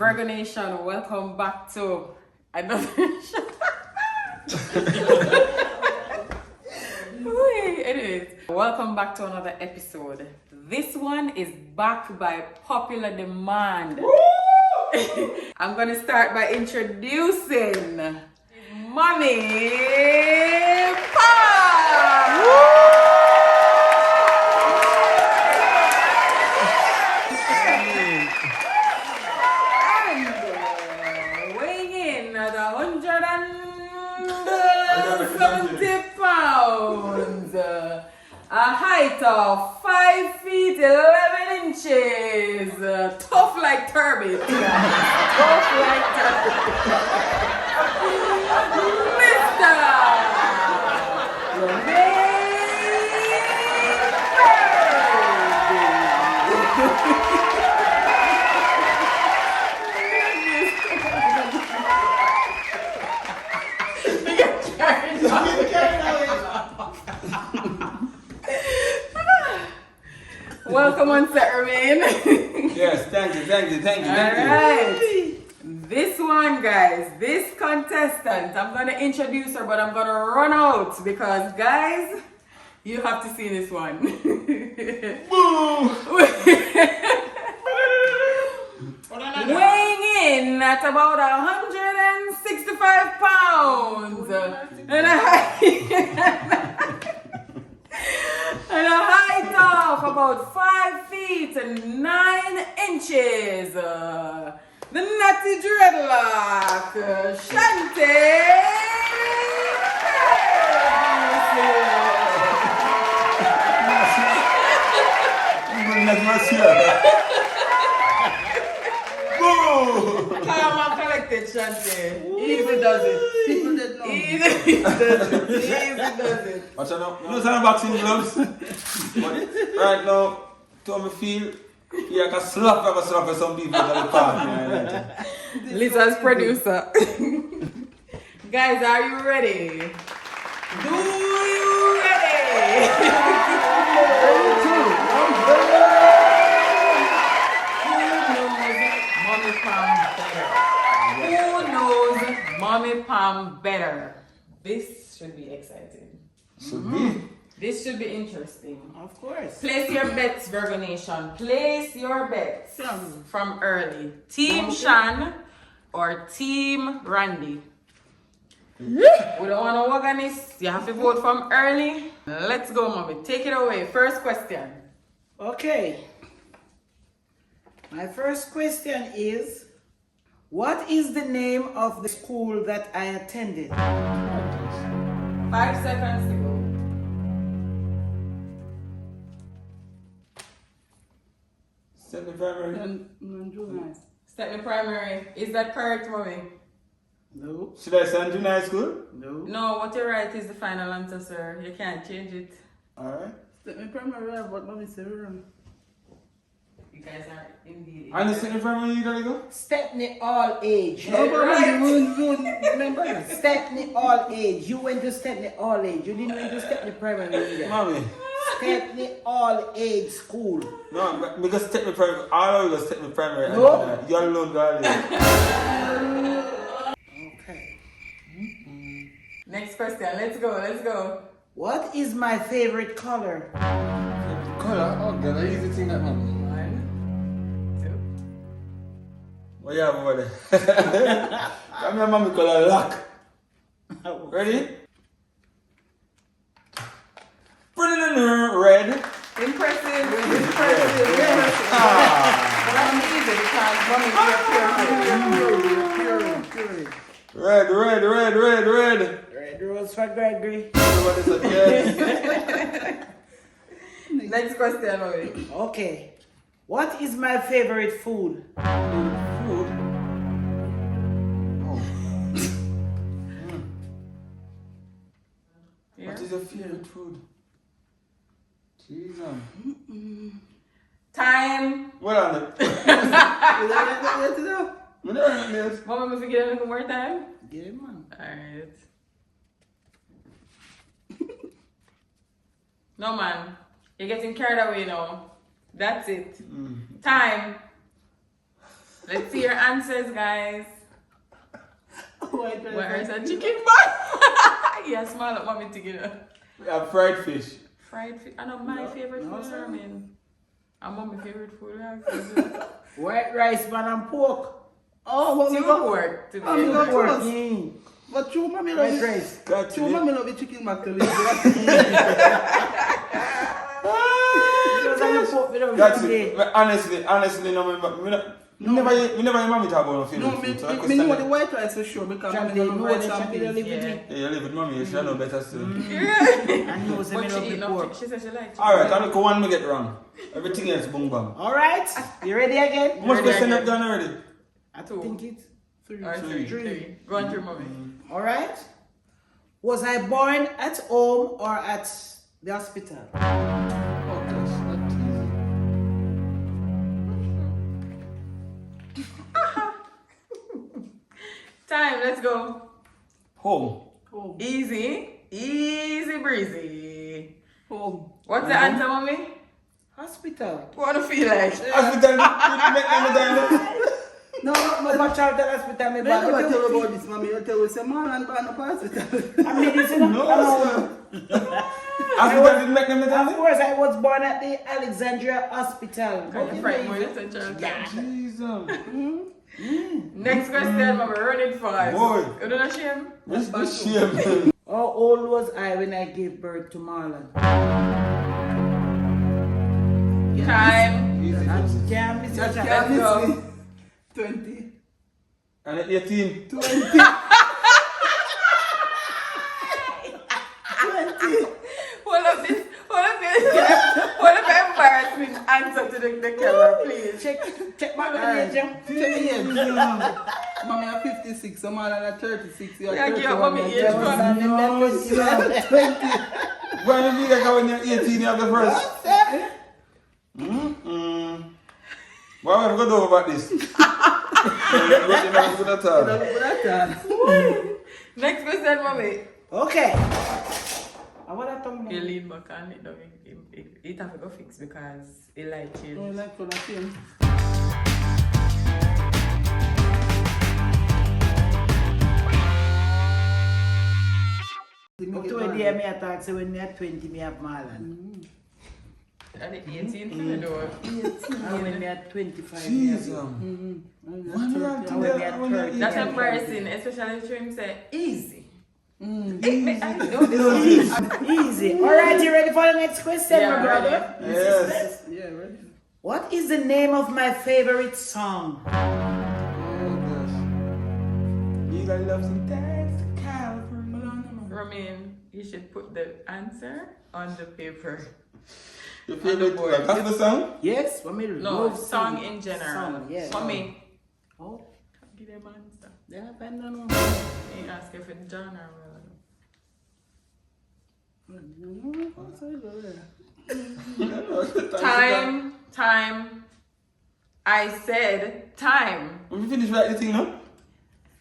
Virgonation, welcome back to another show. Anyways, welcome back to another episode. This one is back by popular demand. I'm gonna start by introducing Mommy Pam. Weighing in at 170 pounds, a height of 5 feet 11 inches, tough like turbot, tough like turbot. Mr. Welcome on set, Romain. Yes, thank you. Alright. This one, guys, this contestant, I'm gonna introduce her, but I'm gonna run out because, guys, you have to see this one. Weighing in at about 165 pounds and a height of about 5 feet and 9 inches. The Natty Dreadlock, Shante. Calm and collected, Shante. Easy does it. People that know. Easy does it. Watch out now. You know some boxing gloves? But right now, to me feel like a slap for some people at the park. Lisa's producer. Guys, are you ready? Do you ready? Who knows Mommy Pam better? This should be exciting. Should be. This should be interesting. Of course. Place your bets, Virgonation. Place your bets from early. Team Shan or Team Randy? We don't want to organize. You have to vote from early. Let's go, Mommy. Take it away. First question. Okay. My first question is, what is the name of the school that I attended? 5 seconds to go. Send the primary. Stepney Primary. Is that correct, Mommy? No. Should I send you high school? No. No, what you write is the final answer, sir. You can't change it. Alright. My primary, but mommy said wrong. You guys are indeed. And the second primary you gotta go? Stepney all age. No, but Right. You remember? Stepney all age. You went to Stepney all age. You didn't went to Stepney primary either. Mommy. Stepney all age school. No, because take me primary. All of us take me primary. No. You alone go there. Okay. Next question. Let's go. What is my favorite color? Color? Oh, girl, I used to think that, man. 1, 2. What you have over there? Come here, mommy, color lock. Ready? Put it in there, red. Impressive. Ah. But I'm easy because Mommy's Pure. Red. Red rose for Gregory. Everybody said yes. Next question, Mommy. Okay. What is my favorite food? Food. Oh. Yeah. What is your favorite food? Jesus. Time. What on it? Mama, if we get a little more time. Get it, man. Alright. No, man. You're getting carried away now. That's it. Time. Let's see your answers, guys. White rice. Where's a chicken bun? Yeah, smile at mommy together. We have fried fish. Fried fish. I know my favorite food is sir. ramen. And mommy favorite food is White rice, man, and pork. Oh, what we two got? pork to be Oh, we got exact. pork. Mm. But you mommy love White it. rice. Got You you. mommy love it chicken macaroni. Because I'm a pork, we don't That's eat it. today. But honestly, no, we never hear mommy talk about no favorite No, food, so I me can know stand the it. white rice for sure because Champion, mommy love no, rice the and champion don't live peas. with me. Yeah, you live with mommy, you should know better still. And you say me But she love eat the no pork. chicken. She said she likes Alright, I'll look one me get wrong. Everything else boom bang. Alright, you ready again? How much Ready question again. have done already? I Two. think it's Or Three. three. Go on through mommy. alright. Was I born at home or at the hospital? Oh, gosh, that's easy. Time, let's go. Home. Home. Easy. Easy breezy. Home. What's the answer, mommy? Hospital. What do you feel like? Hospital, you make them die. No, my child at hospital, me Me never bad. tell you about this, mommy. You tell you say man and ban up hospital. I mean, this is not. Hospital didn't make them Of die. course, I was born at the Alexandria Hospital. You're frightened more than child. Jesus. Next question, mama. Run it fast. Boy. You don't shame? This shame. How old was I when I gave birth to Marlon? Time. Easy. Can't miss your That chance. can't Let's go. miss me. 20. And at 18. 20. Hold up this. Hold up this. Hold up the embarrassment answer to the camera, please. Check my Alright. age. Check me age. Mommy are 56, so man are 36. You are Yeah, give 31. mommy and age, 20. man. No, 20. When you feel like when you're 18, you have the first. Why have we got over about this? You're not good at all. Look at that. Next question, mommy. Okay. I want to talk You about lean back and it don't it have to go fix because it like Oh, change. like for that thing. up to a day me attack, so when me at 20, me have Marlon. At the 18th, you know. And when me at 25, me have Jesus. him. When you have And when me at 30, That's me have embarrassing, especially if you say easy. him. Easy. Easy. Alright, you ready for the next question, Yeah, my brother? Yes. Yeah, ready? What is the name of my favorite song? Oh gosh. Eli loves him. Thanks to Calvary. Romain, you should put the answer on the paper. Your On the favorite board. That's the song? Yes, for me. No, love song in general. Song, yeah. For me, Oh, give them answer. yeah, I don't know. You ask if it's genre or Time. I said time. When you finish writing the thing, no?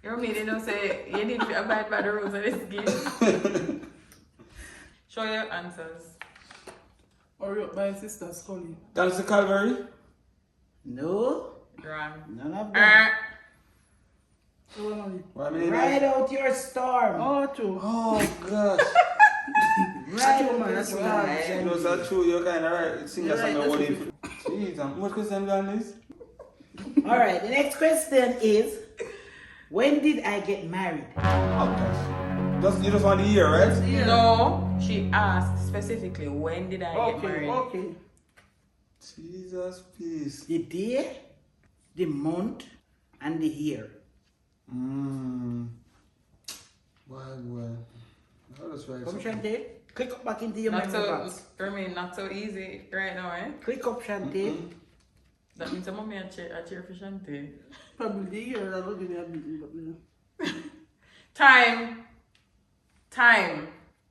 You mean you know say you need to abide by the rules of this game. Show your answers. Hurry up, my sister Scully. That's the Calvary. No, Wrong. none of them. Oh, mommy. Why me Ride out your storm. Oh, true. Oh gosh. Ride true, out man, your that's storm. right. You know, that's true. You're kind of right. Sing that song. You're right, What that's if? Jeez, what question done is? All right, the next question is, when did I get married? Oh gosh. You just want the year, right? Yeah. No, she asked specifically when did I get Okay, married? okay. Jesus, peace. The day, the month, and the year. Well. I'll just write Come, something. Shante. Click up back into your Not memory so, box. Romain, not so easy right now, eh? Click up, Shante. That means I'm mommy a cheer for Shanti. Probably the year that will give me a beating, but you know. Time.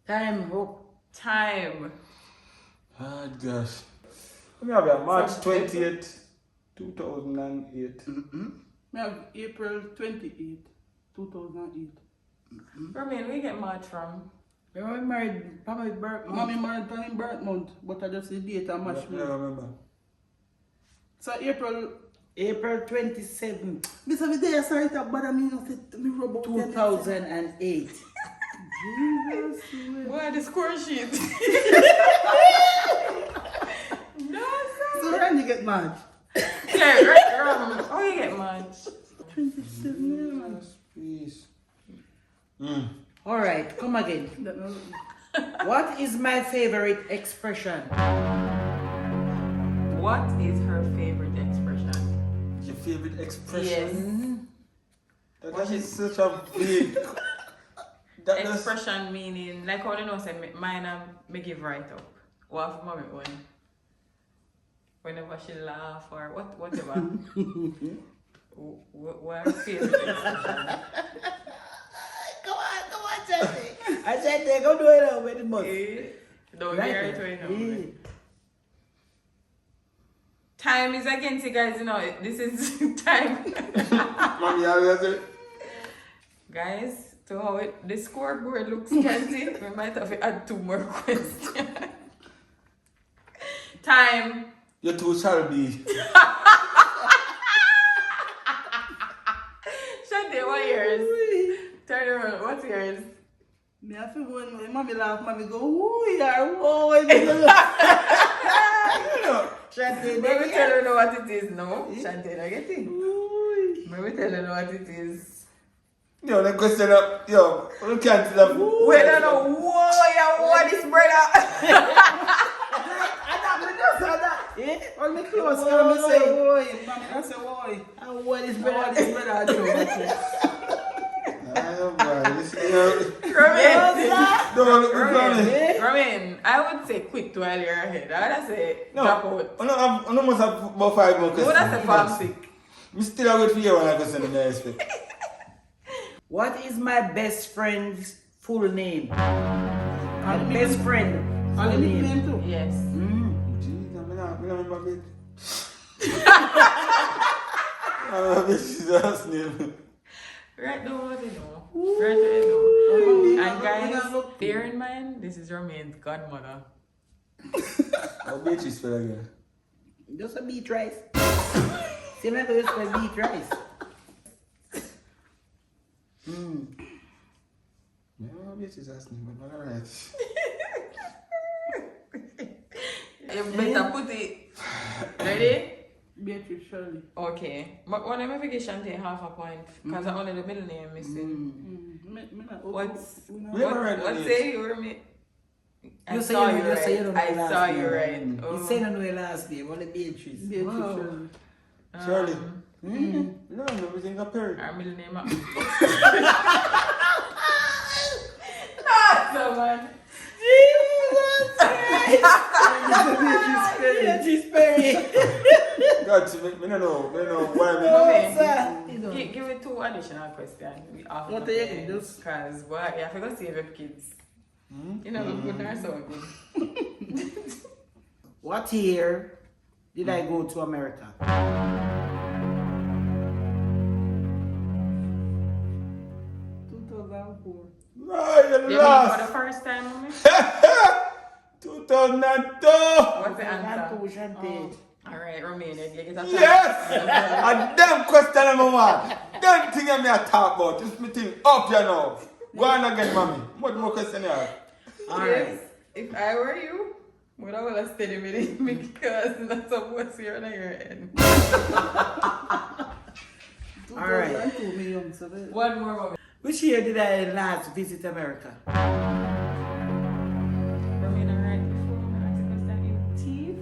Time, hope. Time. Oh gosh. Let me have a March 20th, 2008. I have April 28, 2008. Romain, where you get March from? Remember we married Pamela Burke? Mommy married on in birth month, but I just the date and match I me. remember. So April April 27th, This every day I saw it up, but I mean, me rub up 2008. Jesus. Boy, the score sheet. No, sir. So when you get mad? Yeah, right. Oh, you get much. 27 Yes, please. Alright, come again. That no- What is my favorite expression? What is her favorite expression? Your favorite expression? Yes. That is such a big. That does. Expression meaning, like how you know, say, mine me give right up. What for mommy one? Whenever she laugh or whatever. What her favorite expression? Come on, Chante. I said they go do it now with the bus. Don't Right get now. right now. Yeah. Time is against you guys, you know. This is time. Mommy, how is it? Guys, to how the scoreboard looks fancy, we might have to add 2 more questions. Time. You two shall be. Shante, what yours? Turn around, what's yours? Me I feel when mommy laugh, mommy go, ooh, yeah, whoa, Chante, Let me tell you what it is, no? Shante, I get it. Let me tell you what it is. Yo, the question up. Yo, you can't tell them. We don't know what is brother. All me close, come me say, boy, mommy, I say, boy. And what is What better? is better, I do. Oh, boy. This is. Ramin, Don't look at Ramin, I would say quit to while you're ahead. I would say drop out. I know must have about 5 more You questions. would have say farm sick. I still wait for you one question in the expect. What is my best friend's full name? My best friend. All Full the name. nickname too. Yes. Jeez, I don't remember it. I don't know this last name. Right now, what you know. Right now, you know. And guys, Look. bear in mind, this is Ramin's godmother. I'll beat you spell again. Just a beat rice. See, I just a beat rice. Yeah, I'll beat his last name, but alright. You better put it. Ready? Beatrice Shirley. Okay. But when I forget Shante half a point, because I only the middle name missing. Me not- What's We never read what it. say you Rami? I You say saw you you know- you say you right. don't know I last saw name. you right. You say no know your last name, only Beatrice. Beatrice Wow. Shirley. Shirley. No, everything got paired. Our middle name. So man. Beatrice Perry. God, me no know why me. Okay. Sir, you know. Give me 2 additional questions. What are you doing? Because what? You have to go save your kids. You know, good nurse so good. What year did I go to America? 2004. Right, the You mean for the last. first time, mommy? 2002. What's the answer? Shante. Alright, Romania, you get a chance. Yes! A damn question number 1. Damn thing I'm here talk about. This me thing up you know. Go on again, mommy. What more question you have? Yes, if I were you, would I have stayed with it because that's what's here on your end. Alright. 2002, me young, so that- One more moment. Which year did I last visit America? Romania, right before I ask the question in teeth.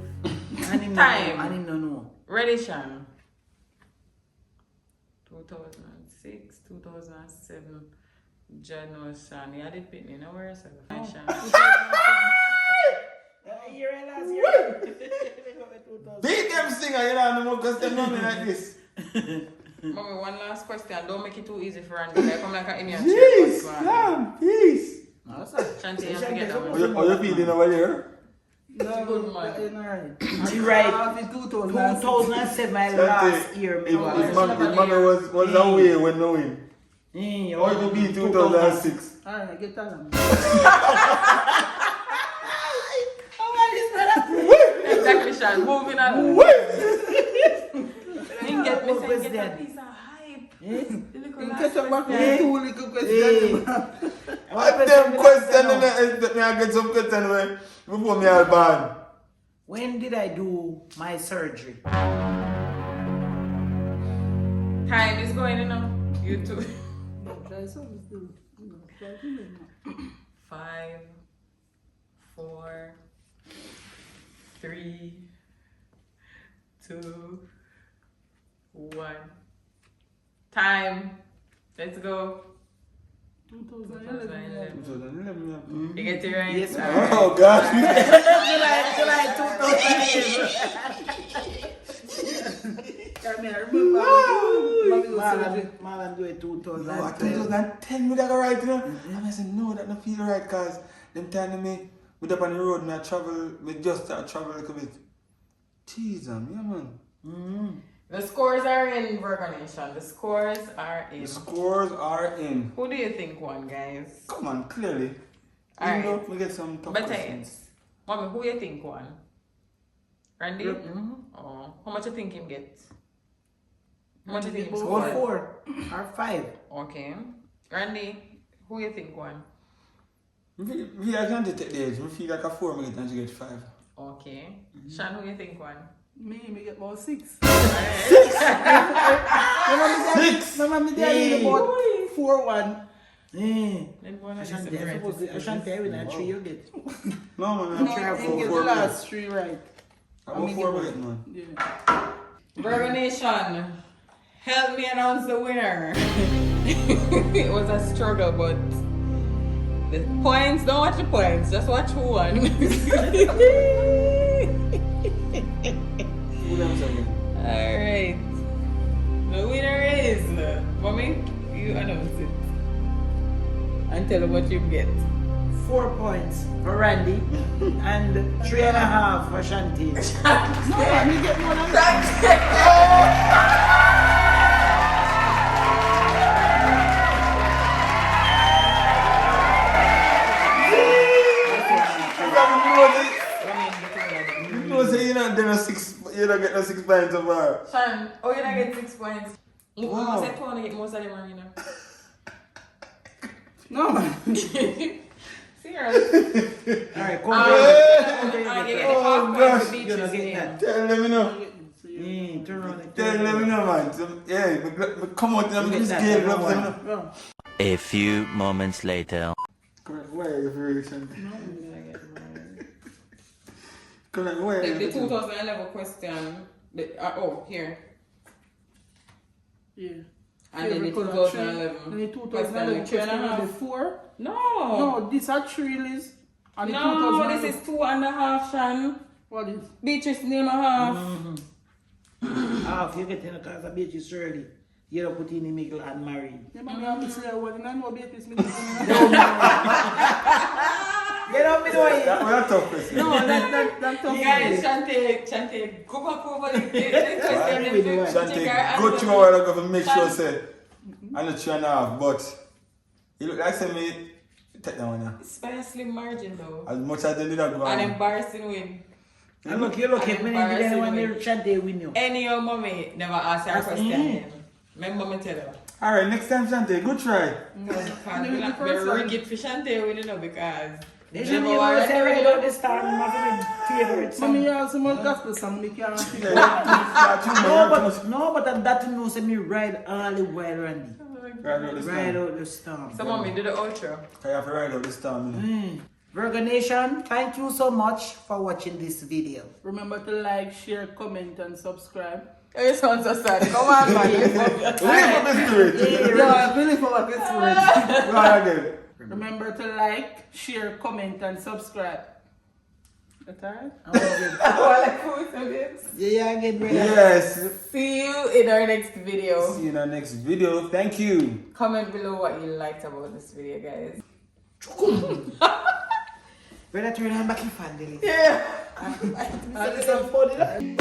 I didn't Time. know. I didn't know. Ready, Shan? 2006, 2007. January, Shan. You did pick me, no worries. Shan. Year I last year. Beat them singer, you know, no more question mommy like this. Mommy, one last question. Don't make it too easy for Randy. Like, come like an Indian Jeez, chair. damn, peace. No, sir. Shanti, you have to get that Are one. you feeding over there? No, Good man. that ain't alright. She right. In 2006. 2007, my last year. If Maybe. mommy was away when no win. Or it would be 2006. Alright, get that one. Exactly, Shan. Moving on. Didn't get more saying get a question. piece of hype. Eh? The little You last catch up back question. with 2 little Hey. questions. And them question me I get some question where before me all born. When did I do my surgery? Time is going enough. You too. Try something still. Try something. 5, 4, 3, 2, 1. Time. Let's go. 2011. 2011. You get it right? Yes, All ma'am. right. Oh God. July 2011. I mean, I remember. Mommy was surgery. Marlon do it No, I 2012. 2010 me that go right, you know. I said no, that not feel right, cause them telling me up on the road, me I travel, me just start travel a little bit. Jesus, yeah man. The scores are in Virgonation. The scores are in. The scores are in. Who do you think won, guys? Come on, clearly. Alright. Even though we get some tough But questions. Mommy, who you think won? Randy? Oh, how much you think him get? How much you think him Or scored? 4 or 5. Okay. Randy, who you think won? We are going to take the edge. We feel like a 4 minute and you get 5. Okay. Sean, who you think won? Me get about 6. Six! Remember me there about 4-1. Then one of the Ashanti, I win and 3 you get. No man, No, I'm trying I for get 4 the minutes. last 3 right. I go 4 minutes, man. Yeah. Virgonation, help me announce the winner. It was a struggle, but the points, don't watch the points, just watch who won. Who them second? Alright. The winner is Mommy, you announce it. And tell them what you get. 4 points for Randy and 3.5 for Shanti. No, me get more than that. You know, say you're not getting 6 points of her. Sean, oh, you don't get 6 points. You Wow. said 2 want to get most of them, you know. No, man. Serious. Alright, come Oh, you get Oh, half points gosh. for You're not Beatrice getting name. that. Tell them, you know. Turn around. Tell them, you know, man. So, yeah, we come out and Get get that, scale turn up. around. You know. A few moments later. Correct. Where are you for reason? Correct. Where are The you? 2011 question. Here. Yeah. And then the Favorite color, 2011. And the question, 2011 3 and a half. the 4. No. No, this are 3 Liz. And the No, 2011 this is 2.5, Sean. What is? Beatrice name a half. Half you get in the cause of Beatrice early. You don't put in the middle and marry. Yeah, man, I'm just saying, well, I know about this. Get up in the way. That was a tough question. No, that's tough. Guys, Shante, go back over the question. Shante, go through a while ago to make sure say I'm not 3.5, but you look like say me take that one now. It's by a slim margin though. As much as they did that go An on. embarrassing win. And look, you look at me and anyone there Shanti win you. Any of mommy never ask her question. Remember me tell her. Alright, next time Shante, good try. No, can't be rig it for Shante, we don't know because. They should be able to say right about this time, my favorite song. Mommy, you also want gospel song, me can't sing. No, but that knows me ride all the while, Randy. Ride out this Ride time. out the storm. So mommy, do the outro. I have to ride out this time, you know. Virgonation, thank you so much for watching this video. Remember to like, share, comment, and subscribe. Oh, you sound so sad. Come on, man. Leave for this spirit. Yeah, really for what this word. Right again. Remember to like, share, comment, and subscribe. That's alright? Yeah, get ready. Yes. See you in our next video. See you in our next video. Thank you. Comment below what you liked about this video, guys. Better turn on back in fan, Dilly. Yeah. And it's a funny.